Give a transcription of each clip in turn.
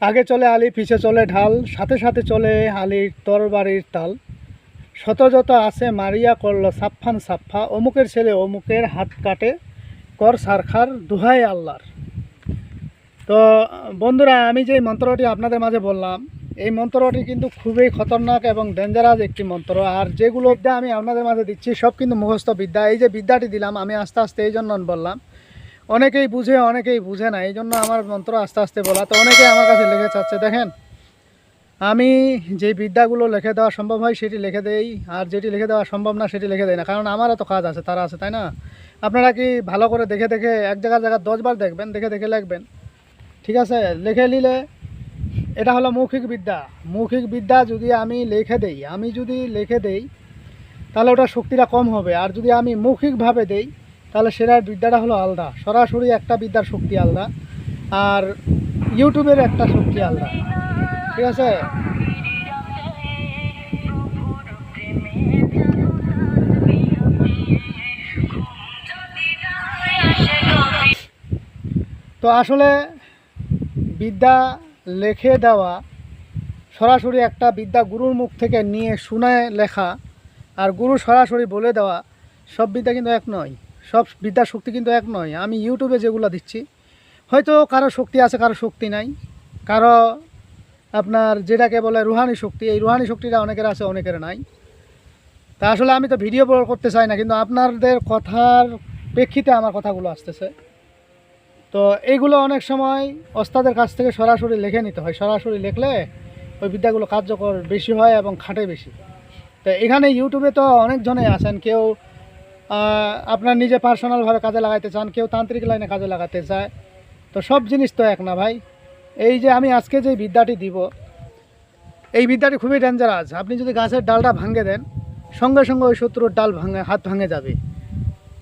আগে চলে আলি পিছে চলে ঢাল, সাথে সাথে চলে আলির তরবারির তাল। শত যত আছে মারিয়া করল সাফফান সাফা, অমুকের ছেলে অমুকের হাত কাটে কর সারখার দুহাই আল্লাহর। তো বন্ধুরা, আমি যে মন্ত্রটি আপনাদের মাঝে বললাম, এই মন্ত্রটি কিন্তু খুবই খতরনাক এবং ডেঞ্জারাস একটি মন্ত্র। আর যেগুলো বিদ্যা আমি আপনাদের মাঝে দিচ্ছি সব কিন্তু মুখস্থ বিদ্যা। এই যে বিদ্যাটি দিলাম আমি আস্তে আস্তে এই জন্য বললাম, অনেকেই বুঝে অনেকেই বুঝে না, এই জন্য আমার মন্ত্র আস্তে আস্তে বলা। তো অনেকেই আমার কাছে লিখে চাচ্ছে, দেখেন আমি যে বিদ্যাগুলো লিখে দেওয়া সম্ভব হয় সেটি লিখে দেই, আর যেটি লিখে দেওয়া সম্ভব না সেটি লিখে দেয় না, কারণ আমারও তো কাজ আছে, তারা আছে, তাই না? আপনারা কি ভালো করে দেখে দেখে এক জায়গা 10বার দেখবেন, দেখে দেখে লিখবেন, ঠিক আছে? লিখে নিলে এটা হলো মৌখিক বিদ্যা। মৌখিক বিদ্যা যদি আমি লিখে দেই তাহলে ওটা শক্তিটা কম হবে, আর যদি আমি মৌখিকভাবে দেই তাহলে সেটার বিদ্যাটা হলো আলাদা। সরাসরি একটা বিদ্যার শক্তি আলাদা, আর ইউটিউবের একটা শক্তি আলাদা, ঠিক আছে? তো আসলে বিদ্যা লিখে দেওয়া, সরাসরি একটা বিদ্যা গুরুর মুখ থেকে নিয়ে শুনে লেখা, আর গুরু সরাসরি বলে দেওয়া, সব বিদ্যা কিন্তু এক নয়, সব বিদ্যার শক্তি কিন্তু এক নয়। আমি ইউটিউবে যেগুলো দিচ্ছি, হয়তো কারো শক্তি আছে কারো শক্তি নাই, কারো আপনার যেটাকে বলে রুহানি শক্তি, এই রুহানি শক্তিটা অনেকের আছে অনেকের নাই। তা আসলে আমি তো ভিডিও করতে চাই না, কিন্তু আপনাদের কথার প্রেক্ষিতে আমার কথাগুলো আসতেছে। তো এইগুলো অনেক সময় ওস্তাদের কাছ থেকে সরাসরি লিখে নিতে হয়, সরাসরি লিখলে ওই বিদ্যাগুলো কার্যকর বেশি হয় এবং খাটে বেশি। তো এখানে ইউটিউবে তো অনেকজনেই আছেন, কেউ আপনার নিজে পার্সোনালভাবে কাজে লাগাইতে চান, কেউ তান্ত্রিক লাইনে কাজে লাগাতে চায়। তো সব জিনিস তো এক না ভাই। এই যে আমি আজকে যে বিদ্যাটি দিব, এই বিদ্যাটি খুবই ডেঞ্জারাস। আপনি যদি গাছের ডালটা ভাঙে দেন, সঙ্গে সঙ্গে ওই শত্রুর ডাল হাত ভাঙে যাবে।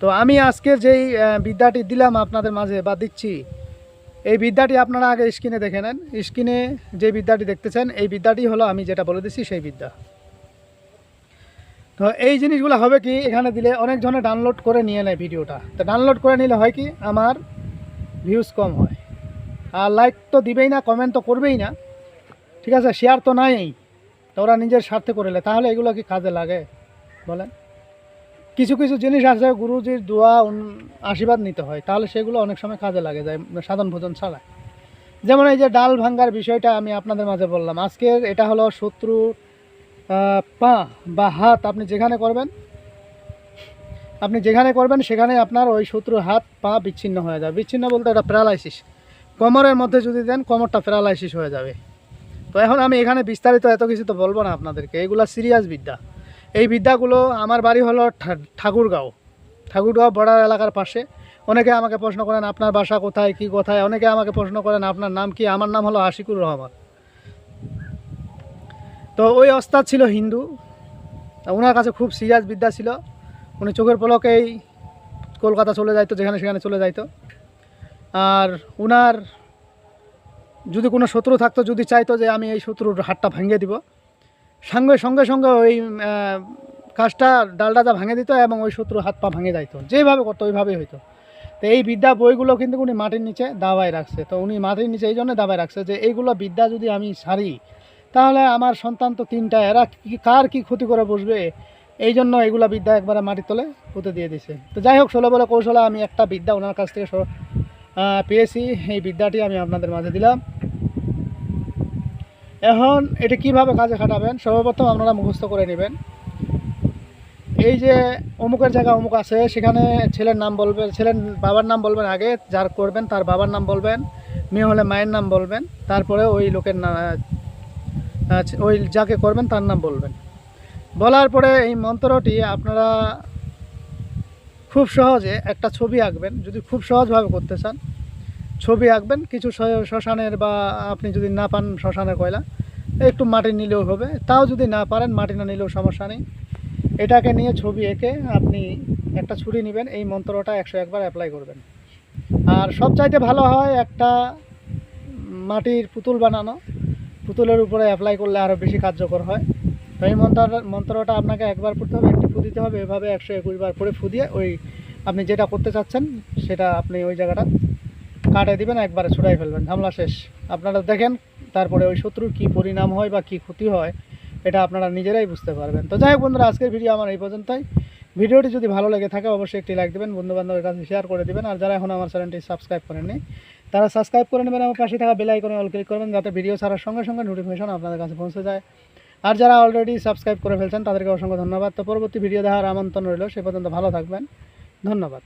তো আমি আজকে যেই বিদ্যাটি দিলাম আপনাদের মাঝে বা দিচ্ছি, এই বিদ্যাটি আপনারা আগে স্ক্রিনে দেখে নেন। স্ক্রিনে যে বিদ্যাটি দেখতেছেন, এই বিদ্যাটি হলো আমি যেটা বলে দিচ্ছি সেই বিদ্যা। তো এই জিনিসগুলো হবে কি, এখানে দিলে অনেক জনে ডাউনলোড করে নিয়ে নেয় ভিডিওটা। তো ডাউনলোড করে নিলে হয় কি, আমার ভিউজ কম হয়, আর লাইক তো দিবেই না, কমেন্ট তো করবেই না, ঠিক আছে? শেয়ার তো নাই। তো ওরা নিজের স্বার্থে করলে তাহলে এগুলো কি কাজে লাগে বলেন? কিছু কিছু জিনিস আছে গুরুজির দোয়া আশীর্বাদ নিতে হয়, তাহলে সেগুলো অনেক সময় কাজে লাগে যায় সাধন ভোজন ছাড়া। যেমন এই যে ডাল ভাঙ্গার বিষয়টা আমি আপনাদের মাঝে বললাম, আজকের এটা হলো শত্রুর পা বা হাত, আপনি যেখানে করবেন সেখানে আপনার ওই শত্রুর হাত পা বিচ্ছিন্ন হয়ে যাবে। বিচ্ছিন্ন বলতে এটা প্যারালাইসিস, কোমরের মধ্যে যদি দেন কোমরটা প্যারালাইসিস হয়ে যাবে। তো এখন আমি এখানে বিস্তারিত এত কিছু তো বলবো না আপনাদেরকে, এইগুলো সিরিয়াস বিদ্যা। এই বিদ্যাগুলো, আমার বাড়ি হলো ঠাকুরগাঁও বর্ডার এলাকার পাশে। অনেকে আমাকে প্রশ্ন করেন আপনার বাসা কোথায়, কি কোথায়, অনেকে আমাকে প্রশ্ন করেন আপনার নাম কি। আমার নাম হলো আশিকুর রহমান। তো ওই ওস্তাদ ছিল হিন্দু, ওনার কাছে খুব সিরিয়াস বিদ্যা ছিল। উনি চোখের পলকেই কলকাতা চলে যাইতো, যেখানে সেখানে চলে যাইতো। আর উনার যদি কোনো শত্রু থাকতো, যদি চাইতো যে আমি এই শত্রুর হাতটা ভেঙে দিব, সঙ্গে সঙ্গে ওই কাজটা ডালটা যা ভাঙে দিত এবং ওই শত্রুর হাত পা ভেঙে যাইতো। যেভাবে করতো ওইভাবেই হইতো। তো এই বিদ্যা বইগুলো কিন্তু উনি মাটির নিচে দাবায় রাখছে। তো উনি মাটির নিচে এই জন্য দাবায় রাখছে যে এইগুলো বিদ্যা যদি আমি সারি তাহলে আমার সন্তান তো 3টা, এরা কার কি ক্ষতি করে বসবে, এই জন্য এইগুলো বিদ্যা একবারে মাটির তলে পুঁতে দিয়ে দিছে। তো যাই হোক, ষোলো বলে কৌশলে আমি একটা বিদ্যা ওনার কাছ থেকে পেয়েছি, এই বিদ্যাটি আমি আপনাদের মাঝে দিলাম। এখন এটা কিভাবে কাজে খাটাবেন, সর্বপ্রথম আপনারা মুখস্থ করে নেবেন। এই যে অমুকের জায়গা অমুক আছে, সেখানে ছেলের নাম বলবেন, ছেলের বাবার নাম বলবেন আগে, যার করবেন তার বাবার নাম বলবেন, মেয়ে হলে মায়ের নাম বলবেন, তারপরে ওই লোকের নাম, ওই যাকে করবেন তার নাম বলবেন। বলার পরে এই মন্ত্রটি আপনারা খুব সহজে একটা ছবি আঁকবেন। যদি খুব সহজভাবে করতে চান, ছবি আঁকবেন কিছু শ্মশানের, বা আপনি যদি না পান শ্মশানের কয়লা, একটু মাটি নিলেও হবে। তাও যদি না পারেন, মাটি না নিলেও সমস্যা নেই। এটাকে নিয়ে ছবি এঁকে আপনি একটা ছুরি নেবেন, এই মন্ত্রটা 101 বার অ্যাপ্লাই করবেন। আর সবচাইতে ভালো হয় একটা মাটির পুতুল বানানো, পুতুলের উপরে অ্যাপ্লাই করলে আরও বেশি কার্যকর হয়। তো এই মন্ত্রটা আপনাকে একবার পড়তে হবে, একটি ফু দিতে হবে, এভাবে 121 বার পরে ফু দিয়ে ওই আপনি যেটা করতে চাচ্ছেন সেটা আপনি ওই জায়গাটা কাটে দিবেন, একবারে ছুটাই ফেলবেন, ঝামেলা শেষ। আপনারা দেখেন তারপরে ওই শত্রুর কী পরিণাম হয় বা কী ক্ষতি হয় এটা আপনারা নিজেরাই বুঝতে পারবেন। তো যাই হোক বন্ধুরা, আজকের ভিডিও আমার এই পর্যন্তই। ভিডিওটি যদি ভালো লেগে থাকে অবশ্যই একটি লাইক দেবেন, বন্ধুবান্ধবের কাছে শেয়ার করে দেবেন। আর যারা এখন আমার চ্যানেলটি সাবস্ক্রাইব করেননি তারা সাবস্ক্রাইব করে নেবেন, আমার পাশে থাকা বেল আইকনে অল ক্লিক করবেন, যাতে ভিডিও ছাড়ার সঙ্গে সঙ্গে নোটিফিকেশন আপনাদের কাছে পৌঁছে যায়। আর যারা অলরেডি সাবস্ক্রাইব করে ফেলছেন তাদেরকে অসংখ্য ধন্যবাদ। তো পরবর্তী ভিডিও দেখার আমন্ত্রণ রইল। সে পর্যন্ত ভালো থাকবেন। ধন্যবাদ।